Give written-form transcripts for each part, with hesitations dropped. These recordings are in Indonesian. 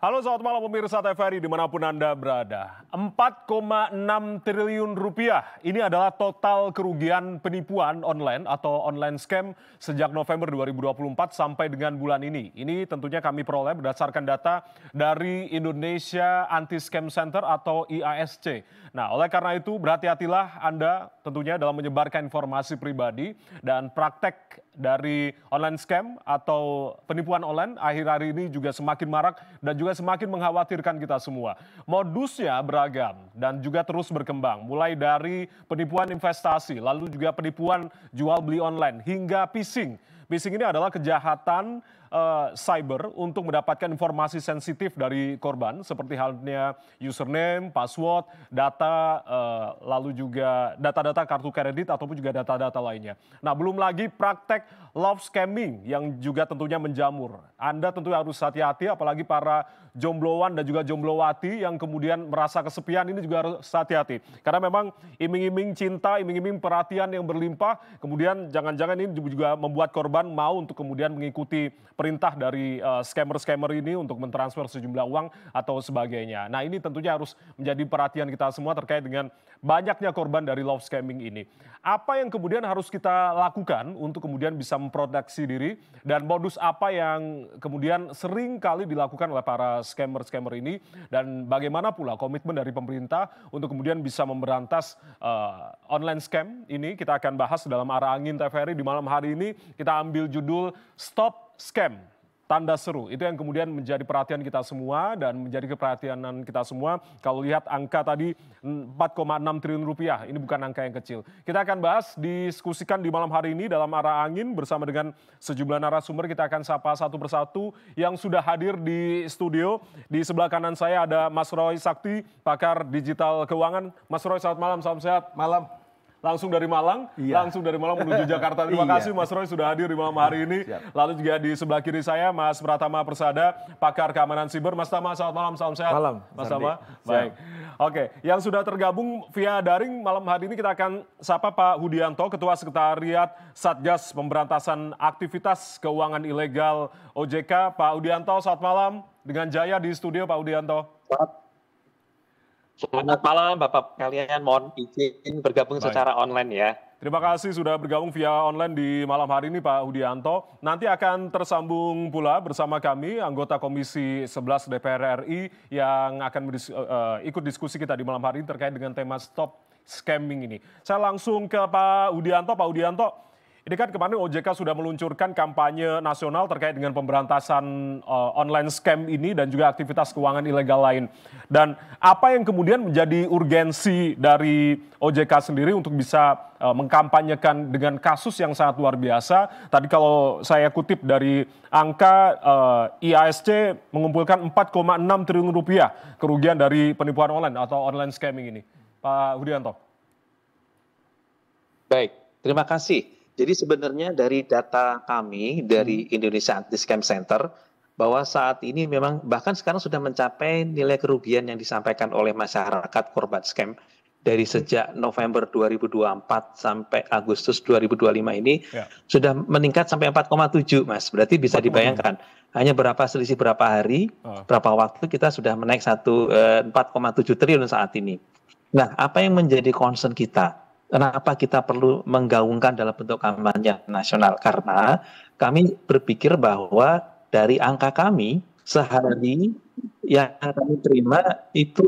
Halo selamat malam pemirsa TVRI dimanapun Anda berada. 4,6 triliun rupiah ini adalah total kerugian penipuan online atau online scam sejak November 2024 sampai dengan bulan ini. Ini tentunya kami peroleh berdasarkan data dari Indonesia Anti-Scam Center atau IASC. Nah, oleh karena itu berhati-hatilah Anda tentunya dalam menyebarkan informasi pribadi dan praktek dari online scam atau penipuan online akhir-akhir ini juga semakin marak dan juga semakin mengkhawatirkan kita semua. Modusnya beragam dan juga terus berkembang, mulai dari penipuan investasi, lalu juga penipuan jual beli online hingga phishing. Phishing ini adalah kejahatan cyber untuk mendapatkan informasi sensitif dari korban seperti halnya username, password, data, lalu juga data-data kartu kredit ataupun juga data-data lainnya. Nah, belum lagi praktek love scamming yang juga tentunya menjamur. Anda tentu harus hati-hati apalagi para jombloan dan juga jomblowati yang kemudian merasa kesepian ini juga harus hati-hati. Karena memang iming-iming cinta, iming-iming perhatian yang berlimpah, kemudian jangan-jangan ini juga membuat korban mau untuk kemudian mengikuti perintah dari scammer-scammer ini untuk mentransfer sejumlah uang atau sebagainya. Nah, ini tentunya harus menjadi perhatian kita semua terkait dengan banyaknya korban dari love scamming ini. Apa yang kemudian harus kita lakukan untuk kemudian bisa memproteksi diri dan modus apa yang kemudian sering kali dilakukan oleh para scammer-scammer ini dan bagaimana pula komitmen dari pemerintah untuk kemudian bisa memberantas online scam ini kita akan bahas dalam Arah Angin TVRI di malam hari ini. Kita ambil judul Stop Scam, tanda seru. Itu yang kemudian menjadi perhatian kita semua dan menjadi keperhatianan kita semua. Kalau lihat angka tadi 4,6 triliun rupiah, ini bukan angka yang kecil. Kita akan bahas, diskusikan di malam hari ini dalam Arah Angin bersama dengan sejumlah narasumber. Kita akan sapa satu persatu yang sudah hadir di studio. Di sebelah kanan saya ada Mas Roy Sakti, pakar digital keuangan. Mas Roy, selamat malam, salam sehat. Malam. Langsung dari Malang, langsung dari Malang menuju Jakarta. Terima kasih Mas Roy sudah hadir di malam hari ini. Siap. Lalu juga di sebelah kiri saya Mas Pratama Persada, pakar keamanan siber. Mas Tama, selamat malam, salam sehat. Malam, Mas Tama. Baik. Oke, yang sudah tergabung via daring malam hari ini kita akan sapa Pak Hudianto, Ketua Sekretariat Satgas Pemberantasan Aktivitas Keuangan Ilegal OJK. Pak Hudianto, selamat malam. Dengan Jaya di studio, Pak Hudianto. Selamat malam Bapak kalian, mohon izin bergabung secara online ya. Terima kasih sudah bergabung via online di malam hari ini Pak Hudianto. Nanti akan tersambung pula bersama kami anggota Komisi 11 DPR RI yang akan ikut diskusi kita di malam hari ini terkait dengan tema Stop Scamming ini. Saya langsung ke Pak Hudianto. Pak Hudianto, ini kan kemarin OJK sudah meluncurkan kampanye nasional terkait dengan pemberantasan online scam ini dan juga aktivitas keuangan ilegal lain. Dan apa yang kemudian menjadi urgensi dari OJK sendiri untuk bisa mengkampanyekan dengan kasus yang sangat luar biasa. Tadi kalau saya kutip dari angka IASC mengumpulkan 4,6 triliun rupiah kerugian dari penipuan online atau online scamming ini. Pak Hudianto. Baik, terima kasih. Jadi sebenarnya dari data kami dari Indonesia Anti-Scam Center bahwa saat ini memang bahkan sekarang sudah mencapai nilai kerugian yang disampaikan oleh masyarakat korban scam dari sejak November 2024 sampai Agustus 2025 ini sudah meningkat sampai 4,7 Mas. Berarti bisa dibayangkan hanya selisih berapa hari, berapa waktu kita sudah menaik 4,7 triliun saat ini. Nah, apa yang menjadi concern kita? Kenapa kita perlu menggaungkan dalam bentuk kampanye nasional? Karena kami berpikir bahwa dari angka kami sehari yang kami terima itu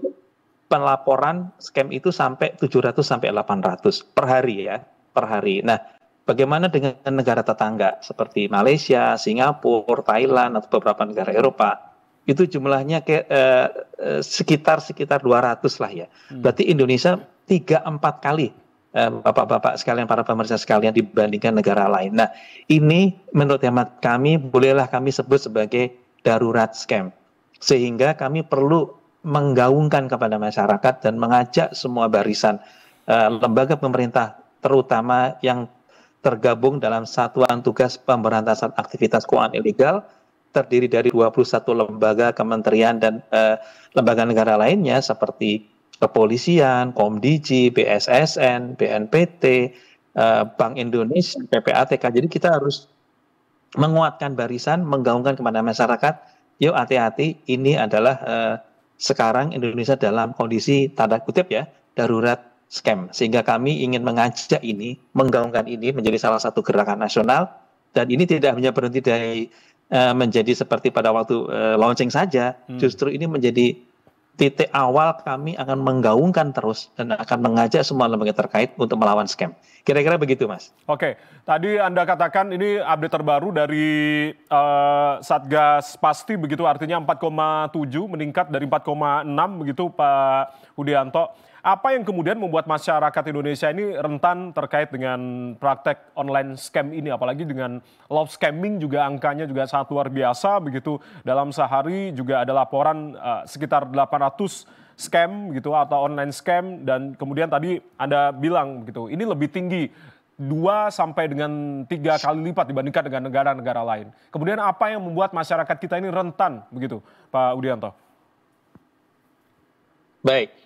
pelaporan scam itu sampai 700 sampai 800 per hari ya, per hari. Nah, bagaimana dengan negara tetangga seperti Malaysia, Singapura, Thailand atau beberapa negara Eropa? Itu jumlahnya sekitar 200 lah ya. Berarti Indonesia 3-4 kali. Bapak-bapak sekalian, para pemirsa sekalian dibandingkan negara lain. Nah, ini menurut hemat kami bolehlah kami sebut sebagai darurat scam. Sehingga kami perlu menggaungkan kepada masyarakat dan mengajak semua barisan lembaga pemerintah terutama yang tergabung dalam Satuan Tugas Pemberantasan Aktivitas Keuangan Ilegal terdiri dari 21 lembaga, kementerian dan lembaga negara lainnya seperti Kepolisian, Komdiji, BSSN, BNPT, Bank Indonesia, PPATK. Jadi kita harus menguatkan barisan, menggaungkan kepada masyarakat yuk hati-hati, ini adalah sekarang Indonesia dalam kondisi tanda kutip ya, darurat scam. Sehingga kami ingin mengajak ini, menggaungkan ini menjadi salah satu gerakan nasional, dan ini tidak hanya berhenti dari menjadi seperti pada waktu launching saja, justru ini menjadi titik awal kami akan menggaungkan terus dan akan mengajak semua lembaga terkait untuk melawan scam. Kira-kira begitu, Mas. Oke, tadi Anda katakan ini update terbaru dari Satgas Pasti begitu, artinya 4,7 meningkat dari 4,6 begitu Pak Hudianto. Apa yang kemudian membuat masyarakat Indonesia ini rentan terkait dengan praktek online scam ini, apalagi dengan love scamming juga angkanya juga sangat luar biasa begitu. Dalam sehari juga ada laporan sekitar 800 scam gitu atau online scam, dan kemudian tadi Anda bilang begitu, ini lebih tinggi 2 sampai dengan 3 kali lipat dibandingkan dengan negara-negara lain. Kemudian apa yang membuat masyarakat kita ini rentan begitu, Pak Hudianto? Baik.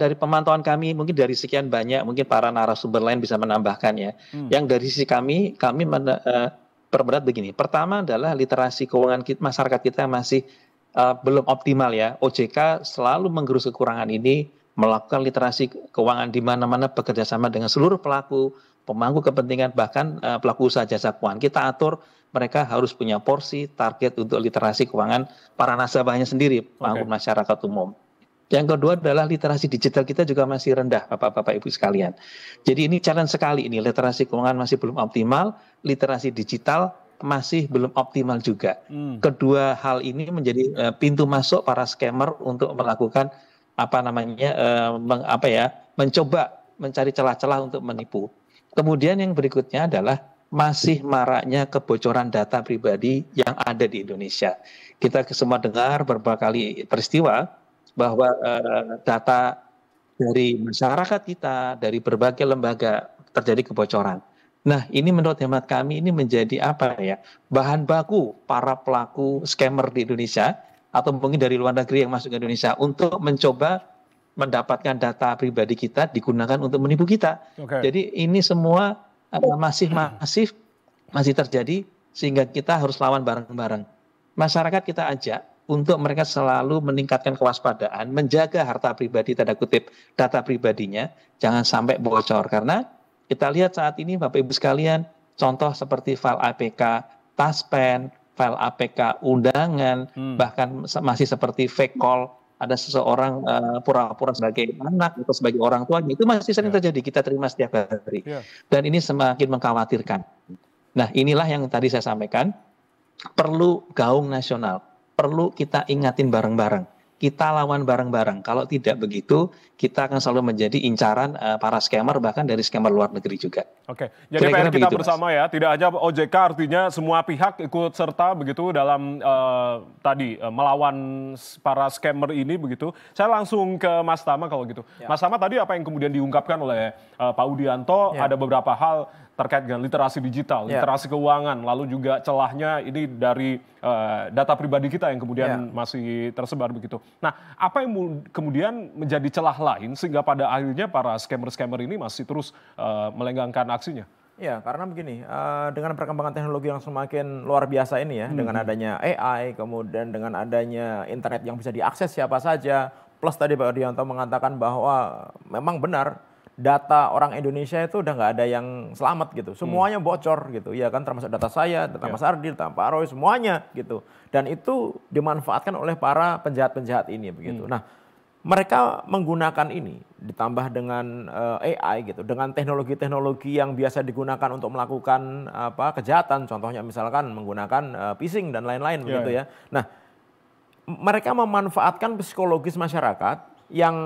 Dari pemantauan kami, mungkin dari sekian banyak, mungkin para narasumber lain bisa menambahkan ya. Yang dari sisi kami perberat begini. Pertama adalah literasi keuangan masyarakat kita masih belum optimal ya. OJK selalu menggerus kekurangan ini, melakukan literasi keuangan di mana-mana, bekerja sama dengan seluruh pelaku, pemangku kepentingan, bahkan pelaku usaha jasa keuangan. Kita atur mereka harus punya porsi target untuk literasi keuangan para nasabahnya sendiri, maupun masyarakat umum. Yang kedua adalah literasi digital kita juga masih rendah, Bapak-Bapak Ibu sekalian. Jadi ini challenge sekali ini, literasi keuangan masih belum optimal, literasi digital masih belum optimal juga. Kedua hal ini menjadi pintu masuk para scammer untuk melakukan mencoba mencari celah-celah untuk menipu. Kemudian yang berikutnya adalah masih maraknya kebocoran data pribadi yang ada di Indonesia. Kita semua dengar beberapa kali peristiwa bahwa data dari masyarakat kita, dari berbagai lembaga terjadi kebocoran. Nah, ini menurut hemat kami ini menjadi bahan baku para pelaku scammer di Indonesia atau mungkin dari luar negeri yang masuk ke Indonesia untuk mencoba mendapatkan data pribadi kita digunakan untuk menipu kita. Jadi ini semua masih masif, masih terjadi, sehingga kita harus lawan bareng-bareng. Masyarakat kita ajak untuk mereka selalu meningkatkan kewaspadaan, menjaga harta pribadi, tanda kutip data pribadinya, jangan sampai bocor. Karena kita lihat saat ini Bapak Ibu sekalian, contoh seperti file APK Taspen, file APK undangan, bahkan masih seperti fake call, ada seseorang pura-pura sebagai anak atau sebagai orang tuanya, itu masih sering terjadi, kita terima setiap hari. Dan ini semakin mengkhawatirkan. Nah, inilah yang tadi saya sampaikan, perlu gaung nasional. Perlu kita ingatin bareng-bareng, kita lawan bareng-bareng. Kalau tidak begitu, kita akan selalu menjadi incaran para scammer, bahkan dari scammer luar negeri juga. Oke, jadi PR kita bersama ya, tidak hanya OJK, artinya semua pihak ikut serta begitu dalam melawan para scammer ini begitu. Saya langsung ke Mas Tama kalau gitu. Mas Tama, tadi apa yang kemudian diungkapkan oleh Pak Hudianto, ada beberapa hal terkait dengan literasi digital, literasi keuangan, lalu juga celahnya ini dari data pribadi kita yang kemudian masih tersebar begitu. Nah, apa yang kemudian menjadi celah lain sehingga pada akhirnya para scammer-scammer ini masih terus melenggangkan aksinya? Ya, karena begini, dengan perkembangan teknologi yang semakin luar biasa ini ya, dengan adanya AI, kemudian dengan adanya internet yang bisa diakses siapa saja, plus tadi Pak Hudianto mengatakan bahwa memang benar, data orang Indonesia itu udah nggak ada yang selamat gitu, semuanya bocor gitu, ya kan, termasuk data saya, data Mas Ardi, data Pak Roy, semuanya gitu, dan itu dimanfaatkan oleh para penjahat-penjahat ini begitu. Nah, mereka menggunakan ini ditambah dengan AI gitu, dengan teknologi-teknologi yang biasa digunakan untuk melakukan kejahatan, contohnya misalkan menggunakan phishing dan lain-lain begitu ya. Nah, mereka memanfaatkan psikologis masyarakat yang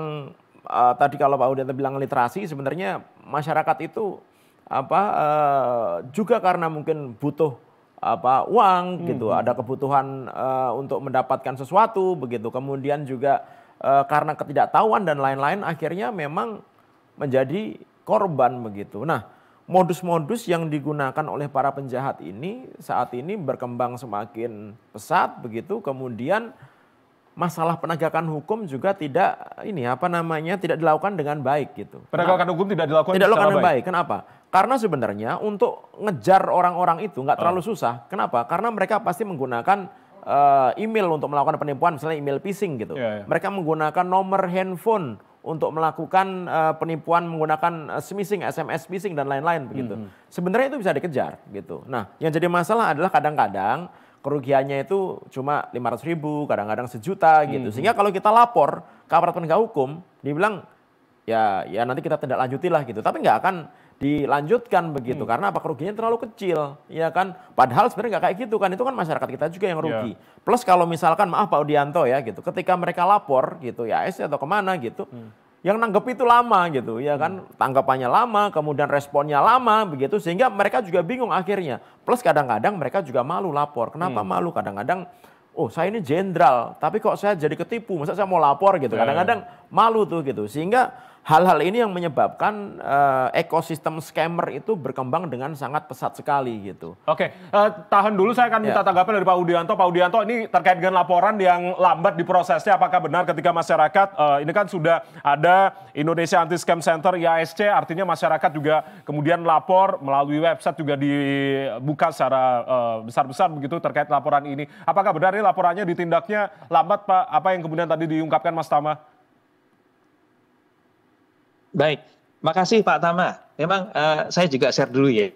tadi kalau Pak Hudianto bilang literasi, sebenarnya masyarakat itu juga karena mungkin butuh uang gitu, ada kebutuhan untuk mendapatkan sesuatu begitu, kemudian juga karena ketidaktahuan dan lain-lain, akhirnya memang menjadi korban begitu. Nah, modus-modus yang digunakan oleh para penjahat ini saat ini berkembang semakin pesat begitu, kemudian masalah penegakan hukum juga tidak tidak dilakukan dengan baik gitu. Penegakan hukum tidak dilakukan dengan baik. Kenapa? Karena sebenarnya untuk ngejar orang-orang itu nggak terlalu susah. Kenapa? Karena mereka pasti menggunakan email untuk melakukan penipuan, misalnya email phishing gitu. Mereka menggunakan nomor handphone untuk melakukan penipuan menggunakan smishing, SMS phishing dan lain-lain begitu. Sebenarnya itu bisa dikejar gitu. Nah, yang jadi masalah adalah kadang-kadang kerugiannya itu cuma 500.000, kadang-kadang 1 juta gitu. Sehingga kalau kita lapor ke aparat penegak hukum, dibilang ya nanti kita tindak lanjuti lah gitu. Tapi nggak akan dilanjutkan begitu karena apa, kerugiannya terlalu kecil, ya kan? Padahal sebenarnya nggak kayak gitu kan, itu kan masyarakat kita juga yang rugi. Plus kalau misalkan maaf Pak Udianto ya gitu, ketika mereka lapor gitu ya ASC atau kemana gitu, yang nanggep itu lama gitu, ya kan? Tanggapannya lama, kemudian responnya lama begitu, sehingga mereka juga bingung akhirnya. Plus kadang-kadang mereka juga malu lapor. Kenapa malu? Kadang-kadang oh saya ini jenderal, tapi kok saya jadi ketipu, masa saya mau lapor gitu. Kadang-kadang malu tuh gitu, sehingga hal-hal ini yang menyebabkan ekosistem scammer itu berkembang dengan sangat pesat sekali gitu. Oke, tahan dulu, saya akan minta tanggapan dari Pak Udianto. Pak Udianto, ini terkait dengan laporan yang lambat diprosesnya, apakah benar ketika masyarakat, ini kan sudah ada Indonesia Anti Scam Center IASC, artinya masyarakat juga kemudian lapor melalui website juga dibuka secara besar-besar begitu terkait laporan ini. Apakah benar ini laporannya ditindaknya lambat Pak? Apa yang kemudian tadi diungkapkan Mas Tama? Baik, makasih Pak Tama. Memang saya juga share dulu ya,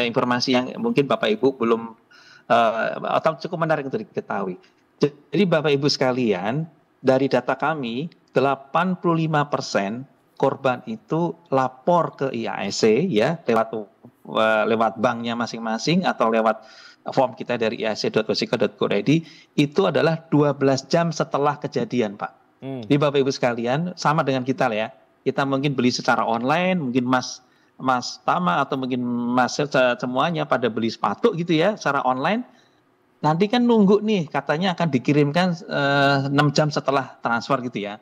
informasi yang mungkin Bapak Ibu belum atau cukup menarik untuk diketahui. Jadi Bapak Ibu sekalian, dari data kami 85% korban itu lapor ke IASC ya lewat banknya masing-masing atau lewat form kita dari iasc.ojk.go.id, itu adalah 12 jam setelah kejadian Pak. Jadi Bapak Ibu sekalian, sama dengan kita lah ya. Kita mungkin beli secara online, mungkin Mas Tama atau mungkin Mas semuanya pada beli sepatu gitu ya secara online. Nanti kan nunggu nih, katanya akan dikirimkan 6 jam setelah transfer gitu ya.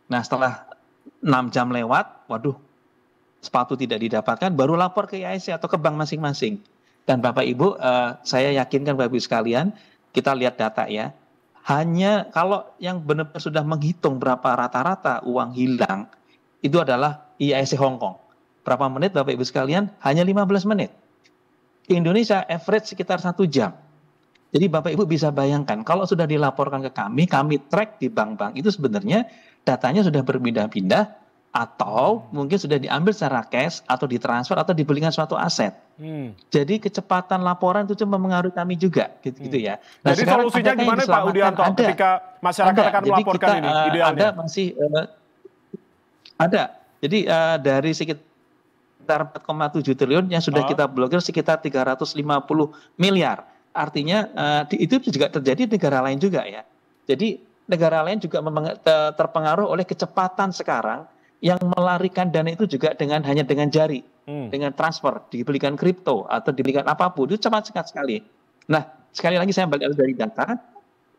Nah setelah 6 jam lewat, waduh sepatu tidak didapatkan, baru lapor ke IASC atau ke bank masing-masing. Dan Bapak Ibu, saya yakinkan Bapak Ibu sekalian, kita lihat data ya. Hanya kalau yang benar-benar sudah menghitung berapa rata-rata uang hilang, itu adalah IASC Hong Kong. Berapa menit Bapak Ibu sekalian? Hanya 15 menit. Di Indonesia average sekitar 1 jam. Jadi Bapak Ibu bisa bayangkan, kalau sudah dilaporkan ke kami track di bank-bank, itu sebenarnya datanya sudah berpindah-pindah, atau mungkin sudah diambil secara cash, atau ditransfer, atau dibelikan suatu aset. Jadi kecepatan laporan itu cuma mengaruhi kami juga, gitu ya. Nah, jadi solusinya gimana Pak Udianto ketika masyarakat akan melaporkan ini? Idealnya? Ada. Jadi dari sekitar 4,7 triliun yang sudah kita blokir sekitar 350 miliar. Artinya itu juga terjadi di negara lain juga ya. Jadi negara lain juga terpengaruh oleh kecepatan sekarang yang melarikan dana itu juga hanya dengan jari, dengan transfer, dibelikan kripto atau dibelikan apapun, itu cepat sekali. Nah, sekali lagi saya balik dari data,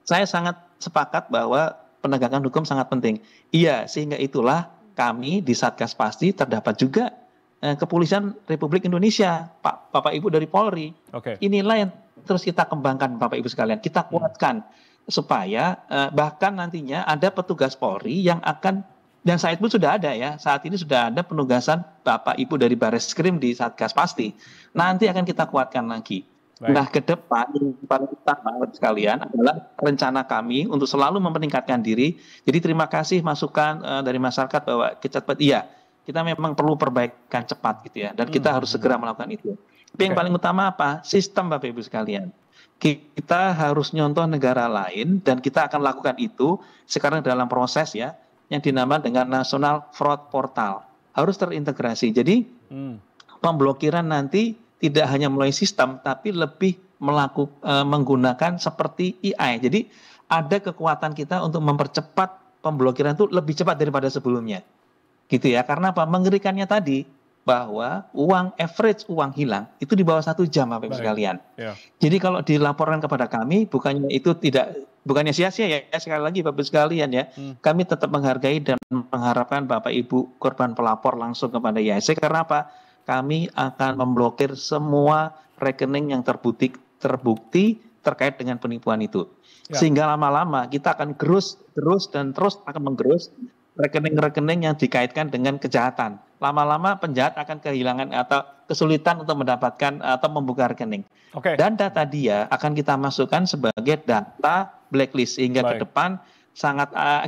saya sangat sepakat bahwa penegakan hukum sangat penting. Iya, sehingga itulah kami di Satgas Pasti terdapat juga Kepolisian Republik Indonesia, Bapak Ibu dari Polri. Inilah yang terus kita kembangkan Bapak Ibu sekalian, kita kuatkan supaya bahkan nantinya ada petugas Polri yang akan, dan saat itu sudah ada ya, saat ini sudah ada penugasan Bapak Ibu dari Bareskrim di Satgas Pasti. Nanti akan kita kuatkan lagi. Baik. Nah, ke depan yang paling utama sekalian adalah rencana kami untuk selalu mempeningkatkan diri. Jadi terima kasih masukan dari masyarakat bahwa kita memang perlu perbaikan cepat gitu ya, dan kita harus segera melakukan itu. Tapi yang paling utama apa? Sistem Bapak Ibu sekalian. Kita harus nyontoh negara lain dan kita akan lakukan itu sekarang dalam proses ya, yang dinamakan dengan National Fraud Portal. Harus terintegrasi. Jadi pemblokiran nanti tidak hanya melalui sistem, tapi lebih menggunakan seperti AI. Jadi ada kekuatan kita untuk mempercepat pemblokiran itu lebih cepat daripada sebelumnya. Gitu ya, karena apa? Mengerikannya tadi, bahwa average uang hilang itu di bawah 1 jam Bapak Ibu sekalian. Jadi kalau dilaporkan kepada kami, bukannya sia-sia ya, sekali lagi Bapak Ibu sekalian ya, kami tetap menghargai dan mengharapkan Bapak Ibu korban pelapor langsung kepada IASC, karena apa? Kami akan memblokir semua rekening yang terbukti terkait dengan penipuan itu. Sehingga lama-lama kita akan terus akan menggerus rekening-rekening yang dikaitkan dengan kejahatan. lama-lama penjahat akan kehilangan atau kesulitan untuk mendapatkan atau membuka rekening. Dan data dia akan kita masukkan sebagai data blacklist sehingga ke depan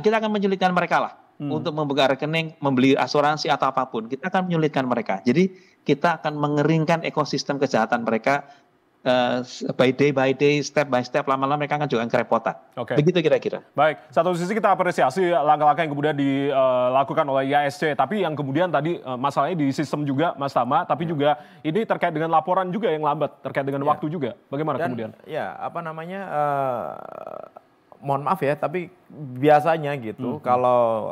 kita akan menyulitkan mereka lah untuk membuka rekening, membeli asuransi atau apapun. Kita akan menyulitkan mereka. Jadi kita akan mengeringkan ekosistem kejahatan mereka by day, step by step, lama-lama mereka akan juga kerepotan. Begitu kira-kira. Baik, satu sisi kita apresiasi langkah-langkah yang kemudian dilakukan oleh IASC, tapi yang kemudian tadi masalahnya di sistem juga, Mas Tama, tapi juga ini terkait dengan laporan juga yang lambat, terkait dengan waktu juga. Bagaimana kemudian? Ya, mohon maaf ya, tapi biasanya gitu, kalau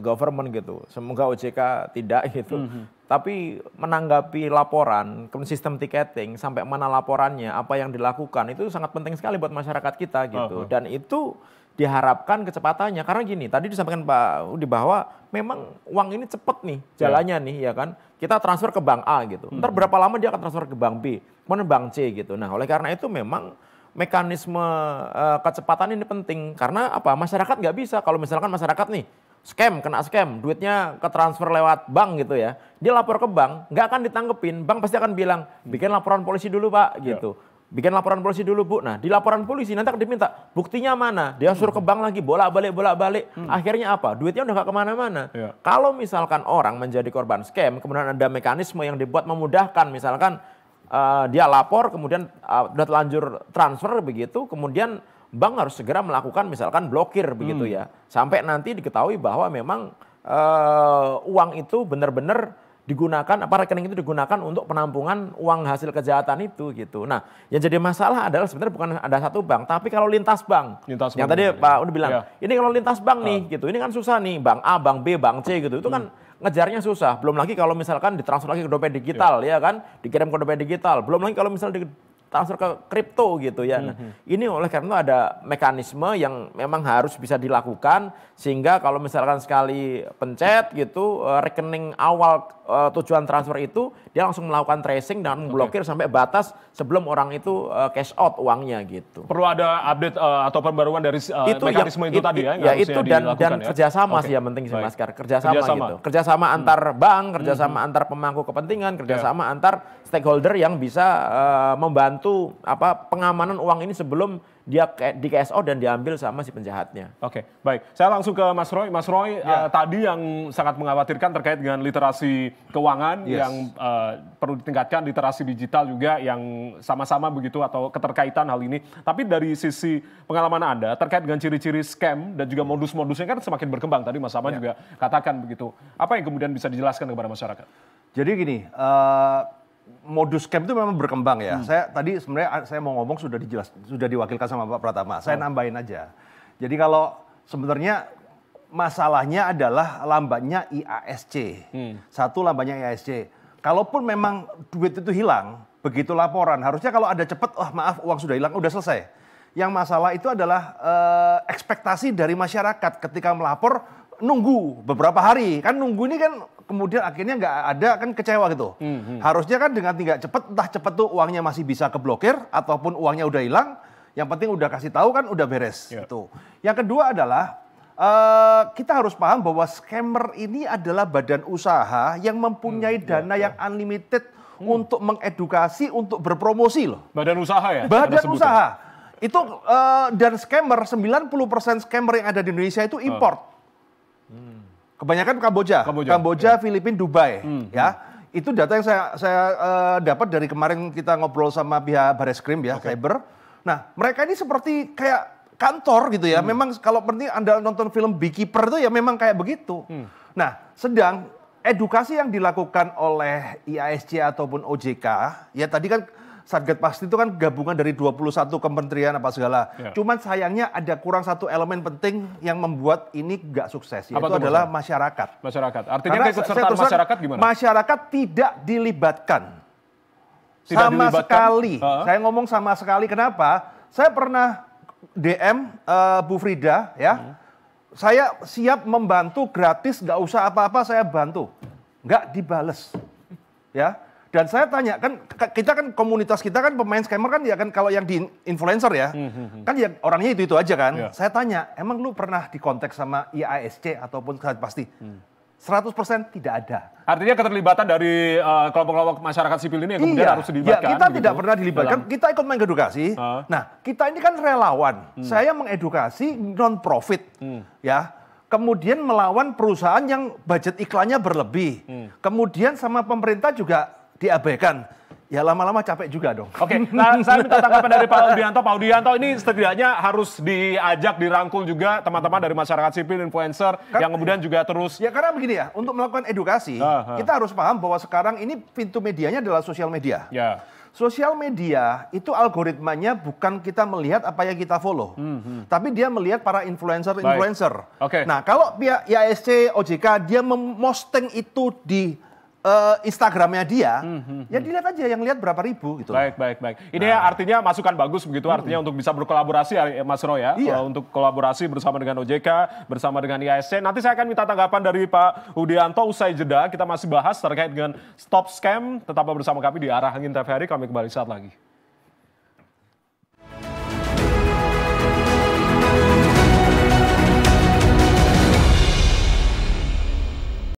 government gitu, semoga OJK tidak gitu, tapi menanggapi laporan, sistem tiketing, sampai mana laporannya, apa yang dilakukan, itu sangat penting sekali buat masyarakat kita gitu. Dan itu diharapkan kecepatannya, karena gini, tadi disampaikan Pak Udi bahwa memang uang ini cepet nih jalannya nih, ya kan. Kita transfer ke bank A gitu, ntar berapa lama dia akan transfer ke bank B, kemudian bank C gitu. Nah, oleh karena itu memang mekanisme kecepatan ini penting, karena apa? Masyarakat nggak bisa kalau misalkan masyarakat nih kena scam, duitnya ke transfer lewat bank gitu ya, dia lapor ke bank, nggak akan ditanggepin, bank pasti akan bilang bikin laporan polisi dulu Pak gitu, bikin laporan polisi dulu Bu. Nah di laporan polisi nanti akan diminta buktinya mana, dia suruh ke bank lagi bolak-balik, akhirnya apa? Duitnya udah nggak kemana-mana. Kalau misalkan orang menjadi korban scam, kemudian ada mekanisme yang dibuat memudahkan, misalkan dia lapor, kemudian udah telanjur transfer begitu, kemudian bank harus segera melakukan misalkan blokir begitu ya, sampai nanti diketahui bahwa memang uang itu benar-benar digunakan, rekening itu digunakan untuk penampungan uang hasil kejahatan itu gitu. Nah, yang jadi masalah adalah sebenarnya bukan ada satu bank, tapi kalau lintas bank. Yang tadi Pak udah bilang, ini kalau lintas bank nih gitu, ini kan susah nih, bank A, bank B, bank C gitu, itu kan ngejarnya susah. Belum lagi kalau misalkan ditransfer lagi ke dompet digital ya kan, dikirim ke dompet digital. Belum lagi kalau misalnya transfer ke kripto gitu ya. Nah, ini oleh karena itu ada mekanisme yang memang harus bisa dilakukan, sehingga kalau misalkan sekali pencet gitu rekening awal tujuan transfer itu, dia langsung melakukan tracing dan memblokir sampai batas sebelum orang itu cash out uangnya gitu. Perlu ada update atau pembaruan dari mekanisme itu tadi ya? Ya itu dan kerjasama sih yang penting sih Mas Kar, kerjasama gitu. Kerjasama antar bank, kerjasama antar pemangku kepentingan, kerjasama antar stakeholder yang bisa membantu pengamanan uang ini sebelum dia di cash out dan diambil sama si penjahatnya. Baik. Saya langsung ke Mas Roy. Mas Roy, tadi yang sangat mengkhawatirkan terkait dengan literasi keuangan yang perlu ditingkatkan, literasi digital juga yang sama-sama begitu atau keterkaitan hal ini. Tapi dari sisi pengalaman Anda terkait dengan ciri-ciri scam dan juga modus-modusnya kan semakin berkembang. Tadi Mas Sama juga katakan begitu. Apa yang kemudian bisa dijelaskan kepada masyarakat? Jadi gini, modus scam itu memang berkembang ya. Saya mau ngomong sudah diwakilkan sama Pak Pratama. Saya nambahin aja. Jadi kalau sebenarnya masalahnya adalah lambatnya IASC. Satu, lambatnya IASC. Kalaupun memang duit itu hilang, begitu laporan, harusnya kalau ada cepat, maaf uang sudah hilang, udah selesai. Yang masalah itu adalah ekspektasi dari masyarakat ketika melapor nunggu beberapa hari. Kan nunggu ini kan kemudian akhirnya nggak ada, kan kecewa gitu. Harusnya kan dengan tinggal cepat, entah cepat tuh uangnya masih bisa keblokir ataupun uangnya udah hilang, yang penting udah kasih tahu kan udah beres. Gitu. Yang kedua adalah kita harus paham bahwa scammer ini adalah badan usaha yang mempunyai dana yang unlimited untuk mengedukasi, untuk berpromosi loh. Badan usaha ya? Badan usaha. Itu dan scammer, 90% scammer yang ada di Indonesia itu import. Kebanyakan Kamboja, Filipina, Dubai, ya. Itu data yang saya dapat dari kemarin kita ngobrol sama pihak Bareskrim ya, cyber. Nah, mereka ini seperti kayak kantor gitu ya. Memang kalau penting Anda nonton film Beekeeper itu ya memang kayak begitu. Nah, sedang edukasi yang dilakukan oleh IASC ataupun OJK, ya tadi kan Satgas Pasti itu kan gabungan dari 21 kementerian apa segala. Cuman sayangnya ada kurang satu elemen penting yang membuat ini nggak sukses, yaitu adalah masyarakat. Artinya keikutsertaan masyarakat gimana? Masyarakat tidak dilibatkan. Sama sekali. Saya ngomong sama sekali, kenapa? Saya pernah DM Bu Frida ya. Saya siap membantu gratis, nggak usah apa-apa saya bantu. Nggak dibales. Ya. Dan saya tanya, kan kita kan komunitas kita kan pemain scammer kan ya kan, kalau yang di influencer ya, kan ya orangnya itu aja kan. Saya tanya, emang lu pernah dikontak sama IASC ataupun Pasti? 100% tidak ada. Artinya keterlibatan dari kelompok-kelompok masyarakat sipil ini yang kemudian harus dilibatkan. Ya, kita gitu, tidak pernah dilibatkan, kita ikut mengedukasi. Nah, kita ini kan relawan. Saya mengedukasi non-profit, ya. Kemudian melawan perusahaan yang budget iklannya berlebih. Kemudian sama pemerintah juga diabaikan. Ya lama-lama capek juga dong. Oke, nah, saya minta tanggapan dari Pak Audianto. Pak Audianto, ini setidaknya harus diajak, dirangkul juga teman-teman dari masyarakat sipil, influencer, yang kemudian juga terus... Ya karena begini ya, untuk melakukan edukasi, kita harus paham bahwa sekarang ini pintu medianya adalah sosial media. Ya. Sosial media itu algoritmanya bukan kita melihat apa yang kita follow, tapi dia melihat para influencer-influencer. Oke. Nah kalau pihak IASC, OJK, dia memposting itu di Instagramnya dia, ya dilihat aja yang lihat berapa ribu gitu. Baik. Ini artinya masukan bagus begitu, artinya untuk bisa berkolaborasi ya Mas Roy ya, untuk kolaborasi bersama dengan OJK, bersama dengan IASC. Nanti saya akan minta tanggapan dari Pak Audianto usai jeda. Kita masih bahas terkait dengan stop scam. Tetaplah bersama kami di Arah Angin TVRI, kami kembali saat lagi.